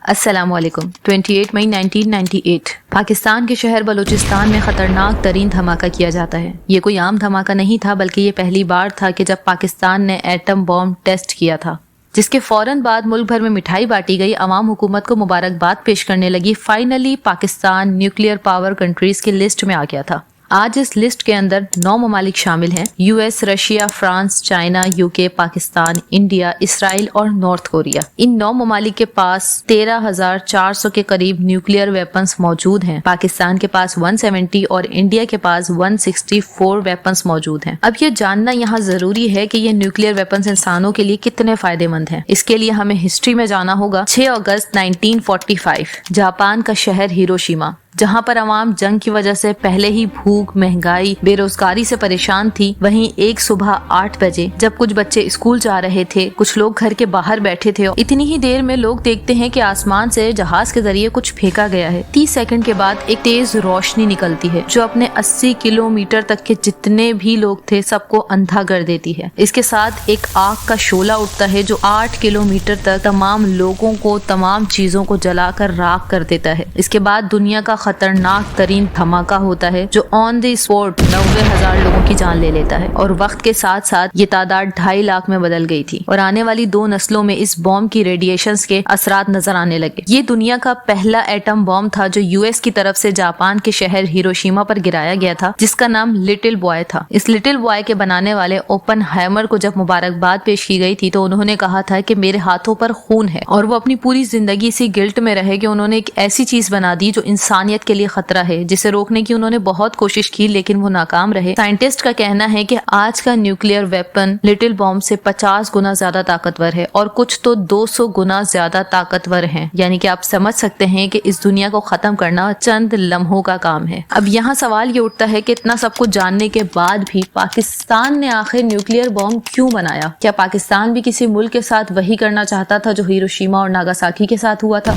अस्सलाम वालेकुम। 28 मई 1998 पाकिस्तान के शहर बलूचिस्तान में खतरनाक तरीन धमाका किया जाता है। ये कोई आम धमाका नहीं था, बल्कि ये पहली बार था कि जब पाकिस्तान ने एटम बॉम्ब टेस्ट किया था, जिसके फौरन बाद मुल्क भर में मिठाई बांटी गई, अवाम हुकूमत को मुबारकबाद पेश करने लगी। Finally Pakistan nuclear power countries की लिस्ट में आ गया था। आज इस लिस्ट के अंदर 9 ममालिक शामिल हैं: US, Russia, France, China, UK, Pakistan, India, Israel और नॉर्थ कोरिया। इन 9 ममालिक के पास 13,400 के करीब न्यूक्लियर वेपन्स मौजूद हैं। पाकिस्तान के पास 170 और इंडिया के पास 164 वेपन्स मौजूद हैं। अब ये जानना यहाँ जरूरी है कि ये न्यूक्लियर वेपन्स इंसानों के लिए कितने फायदेमंद हैं। इसके लिए हमें हिस्ट्री में जाना होगा। 6 अगस्त 1945 जापान का शहर हिरोशिमा, जहां पर अवाम जंग की वजह से पहले ही भूख, महंगाई, बेरोजगारी से परेशान थी। वहीं एक सुबह 8 बजे जब कुछ बच्चे स्कूल जा रहे थे, कुछ लोग घर के बाहर बैठे थे, इतनी ही देर में लोग देखते हैं कि आसमान से जहाज के जरिए कुछ फेंका गया है। 30 सेकंड के बाद एक तेज रोशनी निकलती है जो अपने 80 किलोमीटर तक के जितने भी लोग थे सबको अंधा कर देती है। इसके साथ एक आग का शोला उठता है जो 8 किलोमीटर तक तमाम लोगों को, तमाम चीजों को जलाकर राख कर देता है। इसके बाद दुनिया का खतरनाक तरीन धमाका होता है जो ऑन द स्पॉट 90,000 लोगों की जान ले लेता है, और वक्त के साथ साथ ये तादाद 2.5 लाख में बदल गई थी। और आने वाली 2 नस्लों में इस बॉम्ब की रेडिएशंस के असरात नजर आने लगे। ये दुनिया का पहला एटम बॉम्ब था जो यूएस की तरफ से जापान के शहर हिरोशिमा पर गिराया गया था, जिसका नाम लिटिल बॉय था। इस लिटिल बॉय के बनाने वाले ओपनहाइमर को जब मुबारकबाद पेश की गई थी तो उन्होंने कहा था कि मेरे हाथों पर खून है, और वो अपनी पूरी जिंदगी इसी गिल्ट में रहे कि उन्होंने एक ऐसी चीज बना दी जो इंसानियत के लिए खतरा है, जिसे रोकने की उन्होंने बहुत कोशिश की लेकिन वो नाकाम रहे। साइंटिस्ट का कहना है कि आज का न्यूक्लियर वेपन लिटिल बॉम्ब से 50 गुना ज्यादा ताकतवर है, और कुछ तो 200 गुना ज्यादा ताकतवर हैं। यानी कि आप समझ सकते हैं कि इस दुनिया को खत्म करना चंद लम्हों का काम है। अब यहाँ सवाल ये उठता है कि इतना सब कुछ जानने के बाद भी पाकिस्तान ने आखिर न्यूक्लियर बॉम्ब क्यों बनाया? क्या पाकिस्तान भी किसी मुल्क के साथ वही करना चाहता था जो हिरोशिमा और नागासाकी के साथ हुआ था?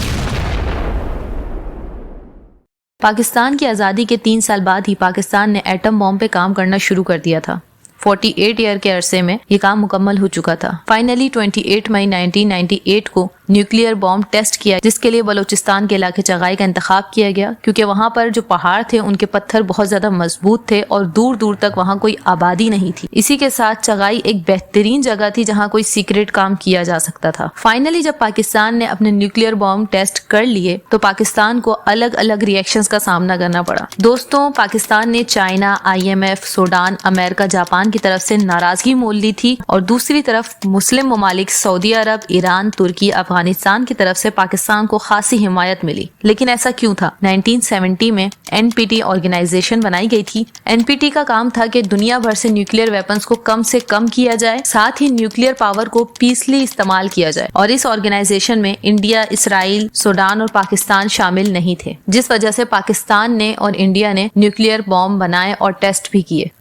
पाकिस्तान की आज़ादी के 3 साल बाद ही पाकिस्तान ने एटम बॉम्ब पे काम करना शुरू कर दिया था। 48 ईयर के अरसे में ये काम मुकम्मल हो चुका था। फाइनली 28 मई 1998 को न्यूक्लियर बॉम्ब टेस्ट किया, जिसके लिए बलूचिस्तान के इलाके चगाई का इंतखाब किया गया, क्योंकि वहाँ पर जो पहाड़ थे उनके पत्थर बहुत ज्यादा मजबूत थे और दूर दूर तक वहाँ कोई आबादी नहीं थी। इसी के साथ चगाई एक बेहतरीन जगह थी जहाँ कोई सीक्रेट काम किया जा सकता था। फाइनली जब पाकिस्तान ने अपने न्यूक्लियर बॉम्ब टेस्ट कर लिए तो पाकिस्तान को अलग अलग रिएक्शंस का सामना करना पड़ा। दोस्तों, पाकिस्तान ने China, IMF, Sudan, America, Japan की तरफ से नाराजगी मोल ली थी, और दूसरी तरफ मुस्लिम ममालिक सऊदी अरब, ईरान, तुर्की, अफगानिस्तान की तरफ से पाकिस्तान को खासी हिमायत मिली। लेकिन ऐसा क्यों था? 1970 में NPT ऑर्गेनाइजेशन बनाई गई थी। NPT का काम था कि दुनिया भर से न्यूक्लियर वेपन्स को कम से कम किया जाए, साथ ही न्यूक्लियर पावर को पीसली इस्तेमाल किया जाए। और इस ऑर्गेनाइजेशन में इंडिया, इसराइल, सूडान और पाकिस्तान शामिल नहीं थे, जिस वजह से पाकिस्तान ने और इंडिया ने न्यूक्लियर बॉम्ब बनाए और टेस्ट भी किए।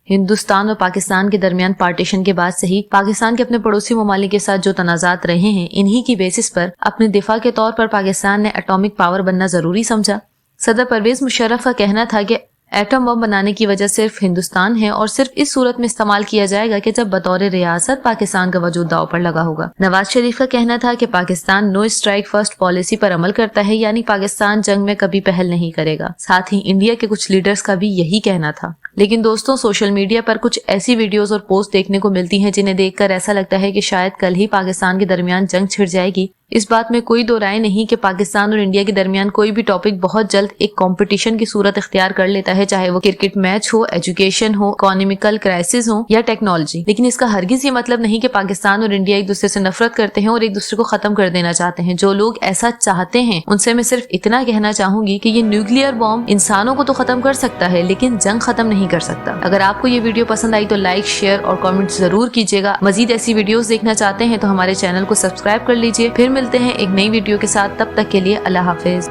हिंदुस्तान और पाकिस्तान के दरमियान पार्टीशन के बाद से ही पाकिस्तान के अपने पड़ोसी ममालिक के साथ जो तनाजात रहे हैं, इन्हीं की बेसिस पर अपने दिफा के तौर पर पाकिस्तान ने एटॉमिक पावर बनना जरूरी समझा। सदर परवेज मुशर्रफ का कहना था कि एटम बम बनाने की वजह सिर्फ हिंदुस्तान है, और सिर्फ इस सूरत में इस्तेमाल किया जाएगा कि जब बतौर रियासत पाकिस्तान का वजूद दांव पर लगा होगा। नवाज शरीफ का कहना था कि Pakistan no strike first policy पर अमल करता है, यानी पाकिस्तान जंग में कभी पहल नहीं करेगा। साथ ही इंडिया के कुछ लीडर्स का भी यही कहना था। लेकिन दोस्तों, सोशल मीडिया पर कुछ ऐसी वीडियोस और पोस्ट देखने को मिलती हैं जिन्हें देखकर ऐसा लगता है कि शायद कल ही पाकिस्तान के दरमियान जंग छिड़ जाएगी। इस बात में कोई दो राय नहीं कि पाकिस्तान और इंडिया के दरमियान कोई भी टॉपिक बहुत जल्द एक कंपटीशन की सूरत इख्तियार कर लेता है, चाहे वो क्रिकेट मैच हो, एजुकेशन हो, इकोनॉमिकल क्राइसिस हो या टेक्नोलॉजी। लेकिन इसका हरगिज ये मतलब नहीं कि पाकिस्तान और इंडिया एक दूसरे से नफरत करते हैं और एक दूसरे को खत्म कर देना चाहते हैं। जो लोग ऐसा चाहते हैं उनसे मैं सिर्फ इतना कहना चाहूंगी कि ये न्यूक्लियर बॉम्ब इंसानों को तो खत्म कर सकता है, लेकिन जंग खत्म नहीं कर सकता। अगर आपको ये वीडियो पसंद आई तो लाइक, शेयर और कमेंट जरूर कीजिएगा। मजीद ऐसी वीडियोस देखना चाहते हैं तो हमारे चैनल को सब्सक्राइब कर लीजिए। फिर मिलते हैं एक नई वीडियो के साथ, तब तक के लिए अल्लाह हाफिज।